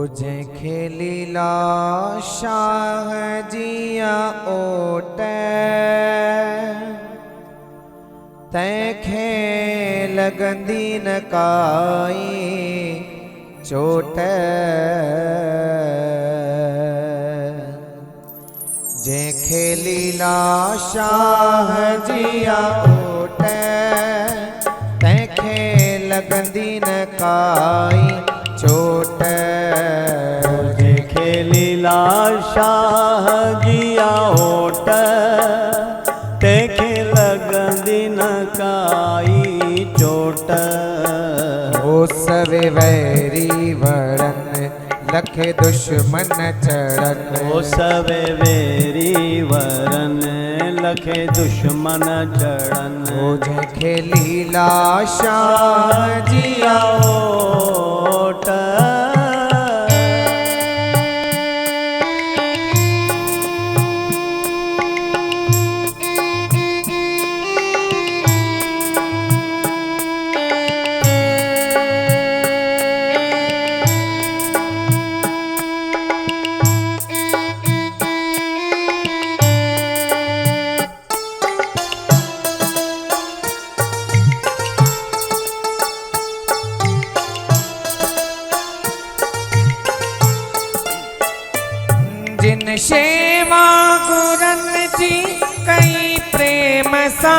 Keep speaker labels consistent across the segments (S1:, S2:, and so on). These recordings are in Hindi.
S1: जैखे लीला शाह जिया ओट तैखे लगंदी न काई चोट। जैखे लीला शाह जिया ओट तैखे लगंदी न काई चोट।
S2: जैखे लीला शाह जिया ओट तैखे लगंदी न काई चोट।
S1: ओ सवे वैरी वरन लखे दुश्मन चढ़न।
S2: ओ सवे वेरी वरन लखे दुश्मन चढ़न।
S1: ओ जैखे लीला शाह जिया
S2: ओट
S1: जिन शेवा गुरन जी कई प्रेम सा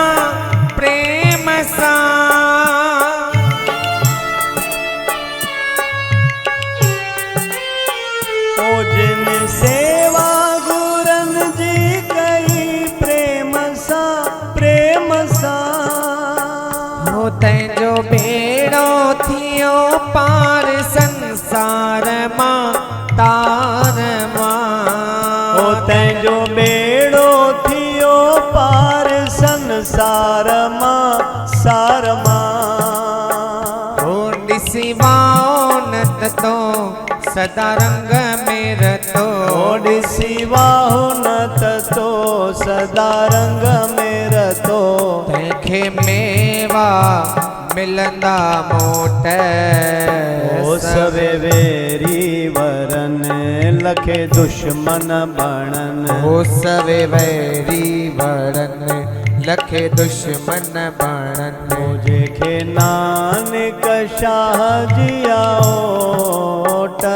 S1: प्रेम सा।
S2: ओ जिन सेवा गुरन जी कई प्रेम सा प्रेम सा।
S1: हो तैंजो बेड़ो थियो पार संसार मां तार मां।
S2: ओ तैंजो बेड़ो थियो पार संसार मां सार मां।
S1: हो ॾिसी वाओ नत तो सदा रंग में रतो।
S2: ओ ॾिसी वाहो नत तो सदा रंग में रतो।
S1: तैंखे मेवा मिलंदा मोट।
S2: ओ सवे वेरी वरन लखे दुश्मन बणन।
S1: ओ सवे वैरी वरन लखे दुश्मन बणन।
S2: ओ जैखे नानक शाह जिया ओट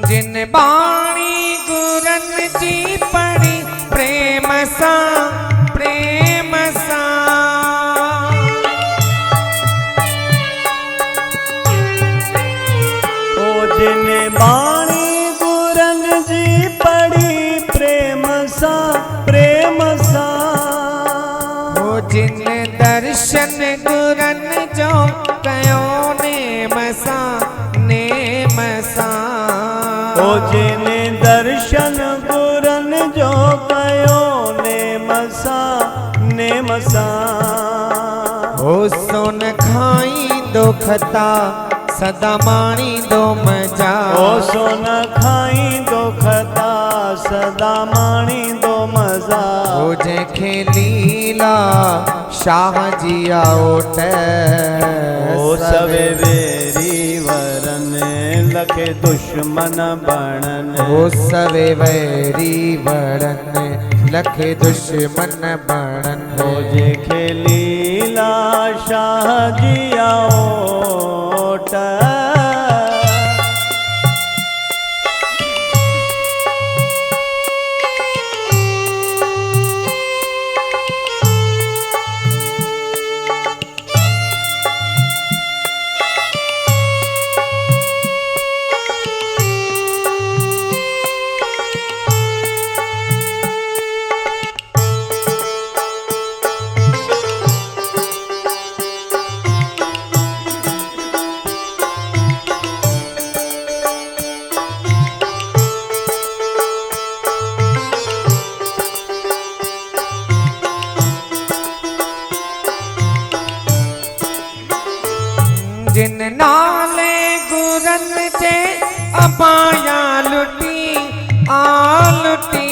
S1: जिन बाणी गुरन जी पढ़ी प्रेम सा प्रेम सा।
S2: ओ जिन बाणी गुरन जी पढ़ी प्रेम सा प्रेम सा।
S1: ओ जिन दर्शन गुरन जो कयो नेम सा नेम सा।
S2: ओ जिन दर्शन गुरन जो कयो नेम सा नेम सा।
S1: ओ सोन खाई दो खता सदा माणी दो मजा।
S2: ओ सोन खाई दो खता सदा माणी दो मजा।
S1: ओ जैखे लीला शाह जिया ओट
S2: ओ सवे वेरी वरन लखे दुश्मन बणन।
S1: ओ सवे वैरी वरन लखे दुश्मन बणन।
S2: ओ जैखे लीला शाह जिया ओट
S1: जिन नाले गुरन जे अबाया लुटी आलुटी।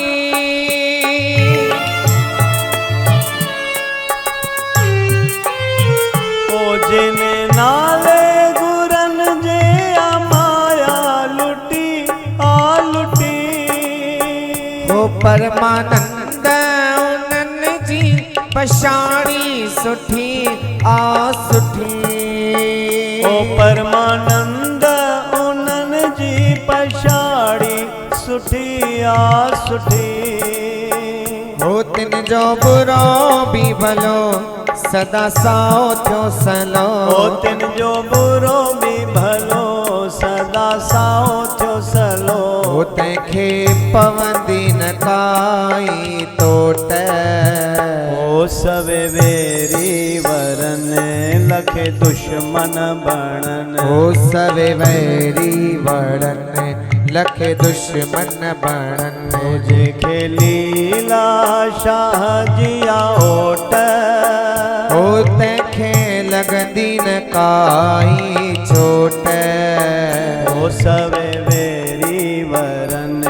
S2: ओ जिन नाले गुरन जे अमाया लुटी आलुटी।
S1: हो परमानंद उन्हनि जी पछाड़ी सुठी आ सुठी।
S2: ओ परमानंद उन्हनि जी पछाड़ी सुठी आ सुठी।
S1: हो तिन जो बुरो भी भलो सदा साओ थियो सलो।
S2: ओ तिन जो बुरो भी भलो सदा साओ थियो सलो।
S1: हो तंहिंखे पवंदी न काई तोट।
S2: ओ सवे वेरी वरन लखे दुश्मन बणन।
S1: हो सवे वैरी वड़न लखे दुश्मन बणन।
S2: जेके लीला शाह जिया ओट।
S1: हो तंहिंखे लॻंदी न काई चोट।
S2: ओ सवे वेरी वरन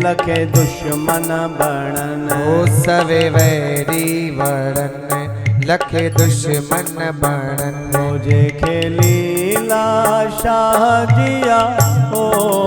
S2: लखे दुश्मन बणन।
S1: हो सवे वैरी वड़न लखे दुश्मन बणन।
S2: जेके लीला शाह जिया ओ